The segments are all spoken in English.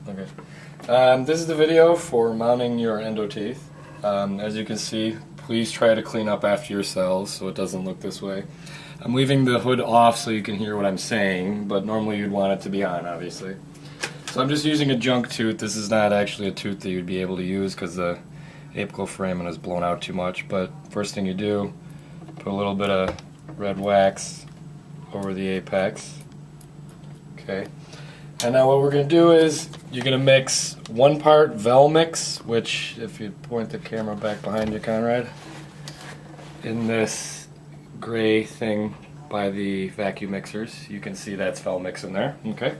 Okay. This is the video for mounting your endo teeth. As you can see, please try to clean up after yourselves so it doesn't look this way. I'm leaving the hood off so you can hear what I'm saying, but normally you'd want it to be on, obviously. So I'm just using a junk tooth. This is not actually a tooth that you'd be able to use because the apical foramen is blown out too much. But first thing you do, put a little bit of red wax over the apex. Okay. And now what we're going to do is you're going to mix 1 part Velmix, which if you point the camera back behind you, Conrad, in this gray thing by the vacuum mixers. You can see that's Velmix in there. Okay.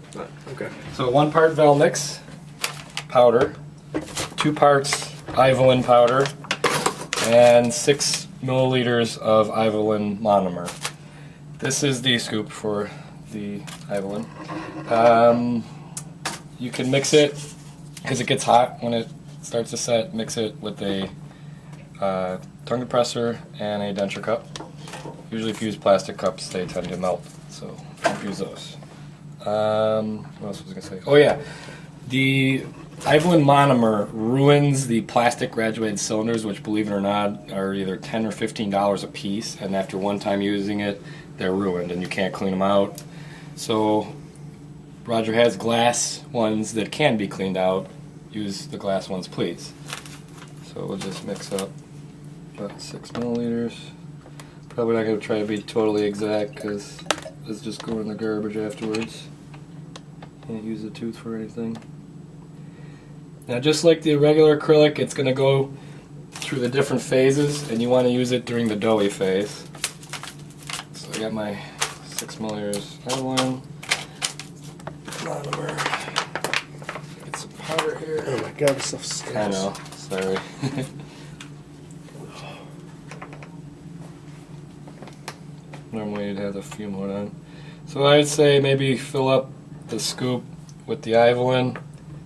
Okay. So 1 part Velmix powder, 2 parts Ivolin powder, and 6 milliliters of Ivolin monomer. This is the scoop for the Ivolin. You can mix it because it gets hot when it starts to set. Mix it with a tongue depressor and a denture cup. Usually if you use plastic cups they tend to melt, so don't use those. What else was I going to say? Oh yeah, the Ivolin monomer ruins the plastic graduated cylinders, which believe it or not are either $10 or $15 a piece, and after one time using it they're ruined and you can't clean them out. So Roger has glass ones that can be cleaned out. Use the glass ones, please. So we'll just mix up about 6 milliliters. Probably not going to try to be totally exact because it's just go in the garbage afterwards. Can't use the tooth for anything. Now just like the regular acrylic, it's going to go through the different phases and you want to use it during the doughy phase. So I got my 6 milliliters Ivolin monomer. Get some powder here. Oh my god, this stuff stinks. I know, sorry. Normally you'd have the fume hood on. So I'd say maybe fill up the scoop with the Ivolin.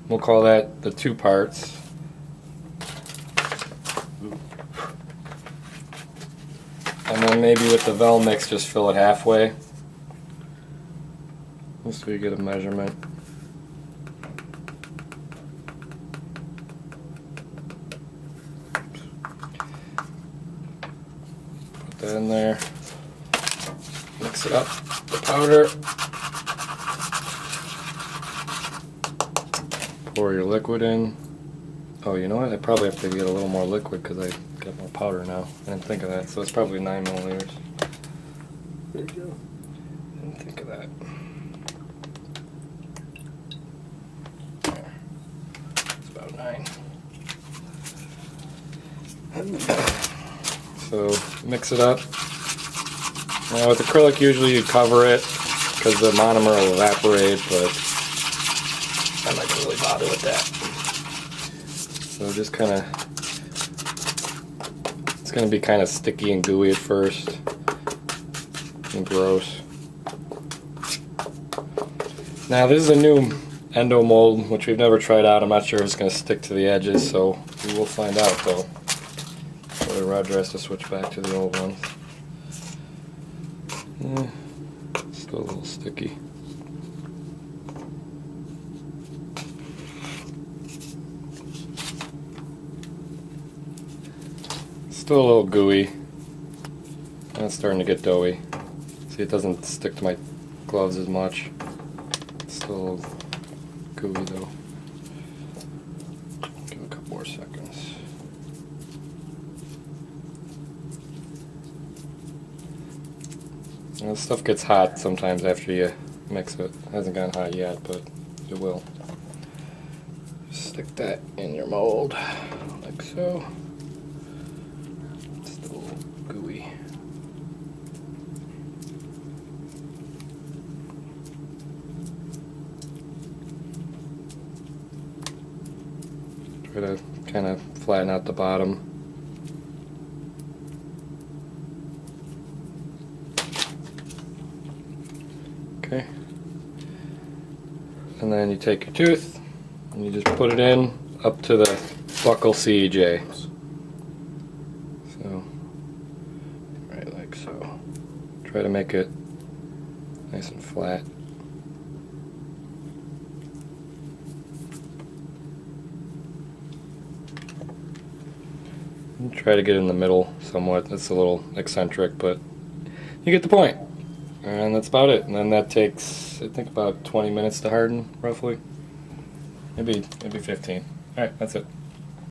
We'll call that the 2 parts. And then maybe with the Velmix just fill it halfway. Just so you get a measurement. Put that in there. Mix it up, the powder. Pour your liquid in. Oh, you know what? I probably have to get a little more liquid because I got more powder now. I didn't think of that. So it's probably 9 milliliters. There you go. Didn't think of that. It's about 9. So mix it up. Now with acrylic usually you cover it because the monomer will evaporate, but I'm not going to really bother with that. So just kind of, it's going to be kind of sticky and gooey at first and gross. Now this is a new endo mold which we've never tried out. I'm not sure if it's going to stick to the edges, so we will find out though. Whether Roger has to switch back to the old ones. Still a little sticky. Still a little gooey. And it's starting to get doughy. See, it doesn't stick to my gloves as much. It's still a little gooey though. Give it a couple more seconds. And this stuff gets hot sometimes after you mix it. It hasn't gotten hot yet, but it will. Stick that in your mold, like so. It's still a little gooey. Try to kind of flatten out the bottom. Okay. And then you take your tooth and you just put it in up to the buccal CEJ. So, right like so. Try to make it nice and flat. Try to get in the middle somewhat. It's a little eccentric, but you get the point. And that's about it. And then that takes, I think, about 20 minutes to harden, roughly. Maybe 15. All right, that's it.